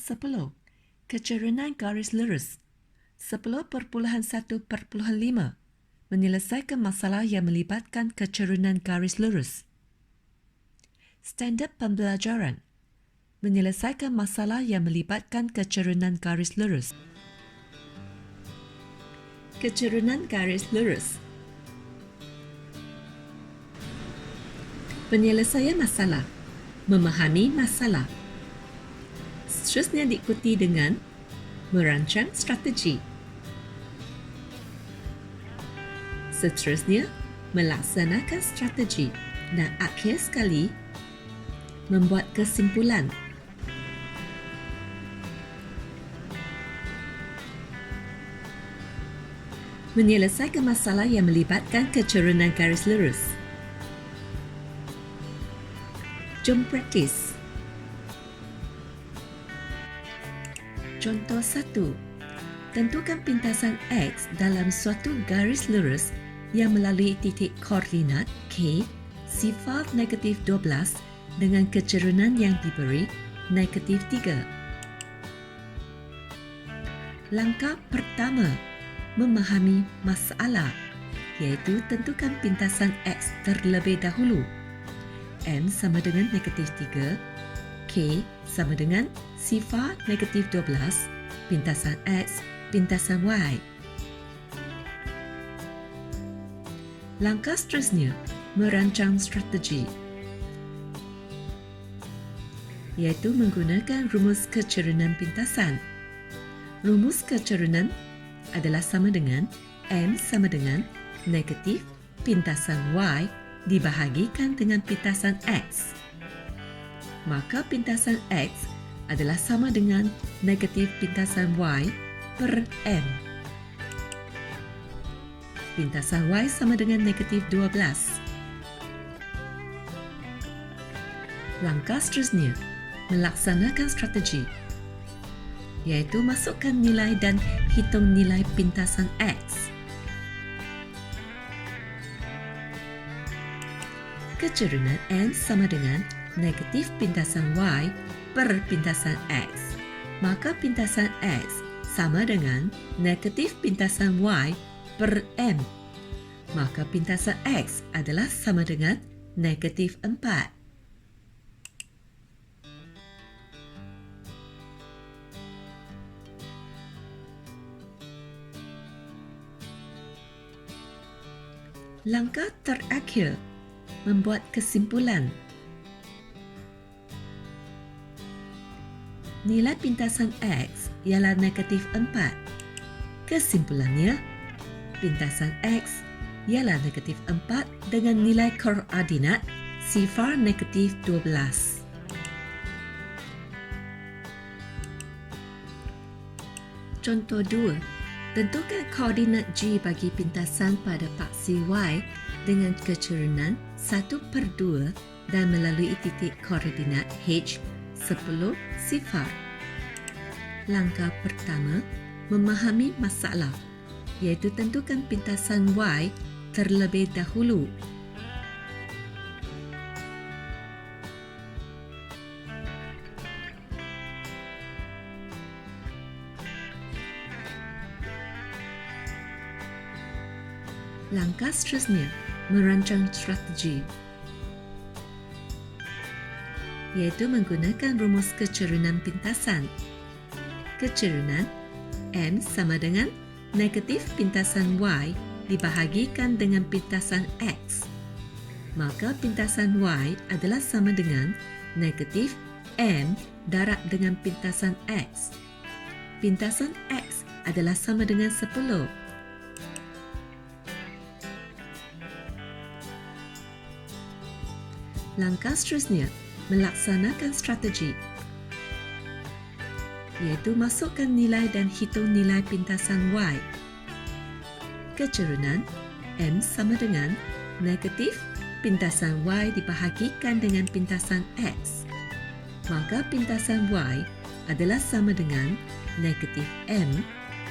10. Kecerunan garis lurus 10.1.5 menyelesaikan masalah yang melibatkan kecerunan garis lurus. Standard pembelajaran menyelesaikan masalah yang melibatkan kecerunan garis lurus. Kecerunan garis lurus. Penyelesaian masalah. Memahami masalah. Seterusnya diikuti dengan merancang strategi. Seterusnya, melaksanakan strategi dan akhir sekali, membuat kesimpulan. Menyelesaikan masalah yang melibatkan kecerunan garis lurus. Jom praktis. Contoh 1. Tentukan pintasan X dalam suatu garis lurus yang melalui titik koordinat K sifar negatif 12 dengan kecerunan yang diberi negatif 3. Langkah pertama, memahami masalah, iaitu tentukan pintasan X terlebih dahulu. M sama dengan negatif 3, K sama dengan sifar negatif 12, pintasan X, pintasan Y. Langkah seterusnya, merancang strategi, iaitu menggunakan rumus kecerunan pintasan. Rumus kecerunan adalah sama dengan M sama dengan negatif pintasan Y dibahagikan dengan pintasan X. Maka pintasan X adalah sama dengan negatif pintasan Y per M. Pintasan Y sama dengan negatif 12. Langkah seterusnya, melaksanakan strategi, iaitu masukkan nilai dan hitung nilai pintasan X. Kecerunan N sama dengan negatif pintasan Y per pintasan X. Maka pintasan X sama dengan negatif pintasan Y per M. Maka pintasan X adalah sama dengan negatif 4. Langkah terakhir, membuat kesimpulan. Nilai pintasan X ialah negatif 4. Kesimpulannya, pintasan X ialah negatif 4 dengan nilai koordinat sifar negatif 12. Contoh 2. Tentukan koordinat G bagi pintasan pada paksi Y dengan kecerunan 1/2 dan melalui titik koordinat H 10 sifar. Langkah pertama, memahami masalah, iaitu tentukan pintasan Y terlebih dahulu. Langkah seterusnya, merancang strategi, iaitu menggunakan rumus kecerunan pintasan. Kecerunan M sama dengan negatif pintasan Y dibahagikan dengan pintasan X. Maka pintasan Y adalah sama dengan negatif M darab dengan pintasan X. Pintasan X adalah sama dengan 10. Langkah seterusnya, melaksanakan strategi, iaitu masukkan nilai dan hitung nilai pintasan Y. Kecerunan M sama dengan negatif pintasan Y dibahagikan dengan pintasan X. Maka pintasan Y adalah sama dengan negatif M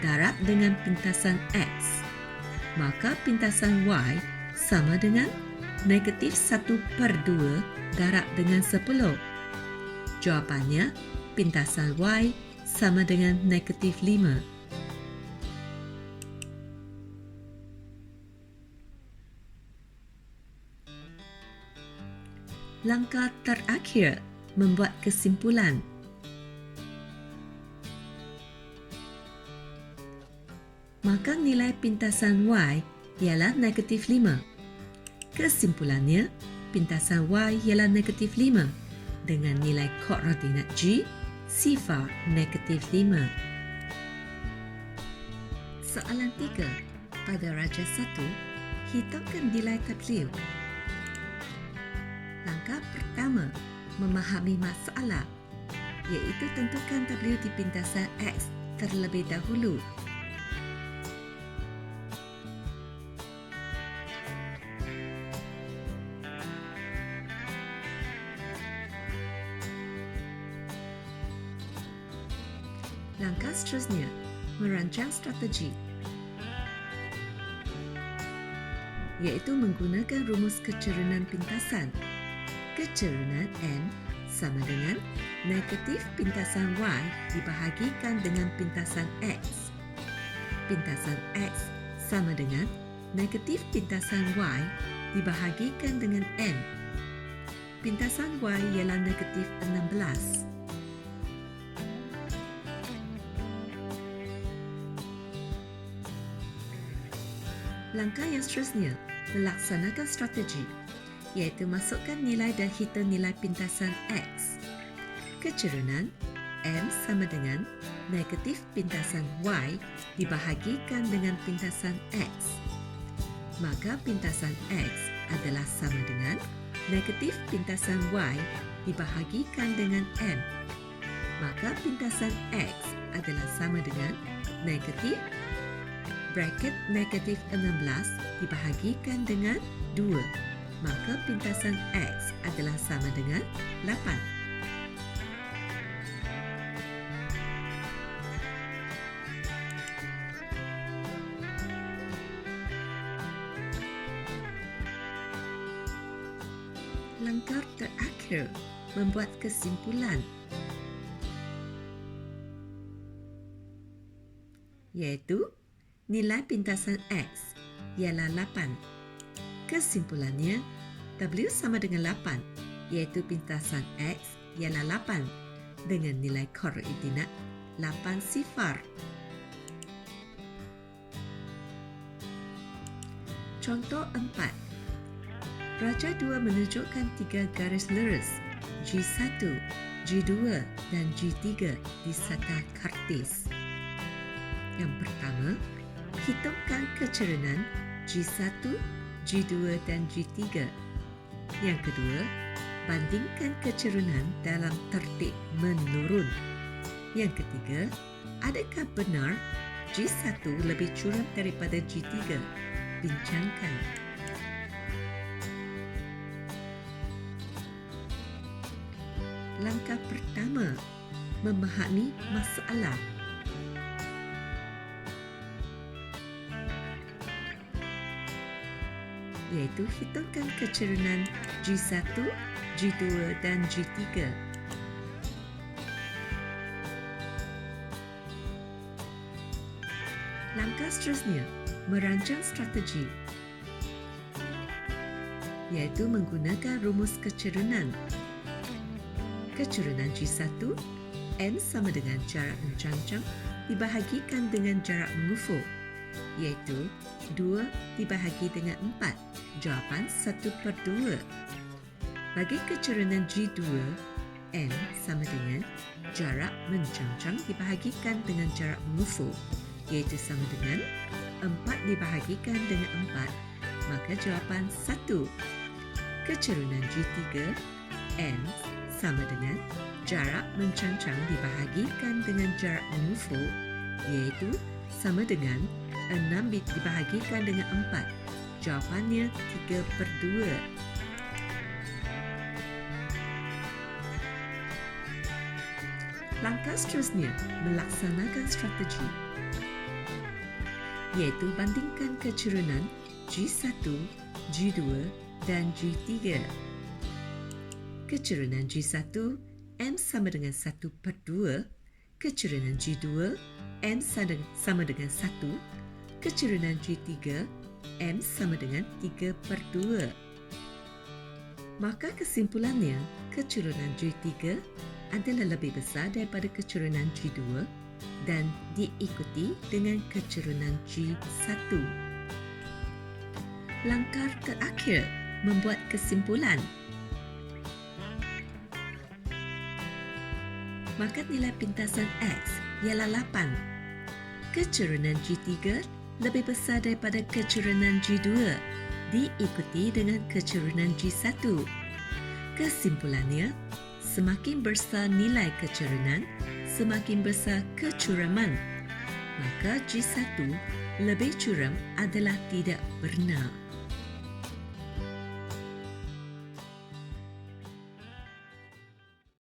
darab dengan pintasan X. Maka pintasan Y sama dengan negatif 1/2 darab dengan 10. Jawapannya, pintasan Y sama dengan negatif 5. Langkah terakhir, membuat kesimpulan. Maka nilai pintasan Y ialah negatif 5. Kesimpulannya, pintasan Y ialah negatif 5 dengan nilai koordinat G sifar negatif 5. Soalan 3. Pada raja 1, hitungkan nilai W. Langkah pertama, memahami masalah, iaitu tentukan W di pintasan X terlebih dahulu. Langkah seterusnya, merancang strategi, iaitu menggunakan rumus kecerunan pintasan. Kecerunan N sama dengan negatif pintasan Y dibahagikan dengan pintasan X. Pintasan X sama dengan negatif pintasan Y dibahagikan dengan N. Pintasan Y ialah negatif 16. Langkah yang seterusnya, melaksanakan strategi, iaitu masukkan nilai dan hitung nilai pintasan X. Kecerunan M sama dengan negatif pintasan Y dibahagikan dengan pintasan X. Maka pintasan X adalah sama dengan negatif pintasan Y dibahagikan dengan M. Maka pintasan X adalah sama dengan negatif bracket negatif 16 dibahagikan dengan 2. Maka pintasan X adalah sama dengan 8. Langkah terakhir, membuat kesimpulan, iaitu nilai pintasan X ialah 8. Kesimpulannya, W sama dengan 8, iaitu pintasan X ialah 8 dengan nilai koordinat 8 sifar. Contoh 4. Raja 2 menunjukkan 3 garis lurus G1, G2 dan G3 di sata kartis. Yang pertama, hitungkan kecerunan G1, G2 dan G3. Yang kedua, bandingkan kecerunan dalam tertib menurun. Yang ketiga, adakah benar G1 lebih curam daripada G3? Bincangkan. Langkah pertama, memahami masalah. Iaitu hitungkan kecerunan G1, G2 dan G3. Langkah seterusnya, merancang strategi, iaitu menggunakan rumus kecerunan. Kecerunan G1, N sama dengan jarak mencancang dibahagikan dengan jarak mengufur, iaitu 2 dibahagi dengan 4. Jawapan 1/2. Bagi kecerunan G2, N sama dengan jarak mencancang dibahagikan dengan jarak mengufur, iaitu sama dengan 4 dibahagikan dengan 4. Maka jawapan 1. Kecerunan G3, N sama dengan jarak mencancang dibahagikan dengan jarak mengufur, iaitu sama dengan 6 dibahagikan dengan 4. Jawapannya 3/2. Langkah seterusnya, melaksanakan strategi, iaitu bandingkan kecerunan G1, G2 dan G3. Kecerunan G1, M sama dengan 1/2, kecurangan G2, M sama dengan 1, kecurangan G3, M sama dengan 3/2. Maka kesimpulannya, kecurangan G3 adalah lebih besar daripada kecurangan G2 dan diikuti dengan kecurangan G1. Langkah terakhir, membuat kesimpulan. Maka nilai pintasan X ialah 8. Kecurangan G3 lebih besar daripada kecurangan G2, diikuti dengan kecurangan G1. Kesimpulannya, semakin besar nilai kecurangan, semakin besar kecuraman. Maka G1 lebih curam adalah tidak benar.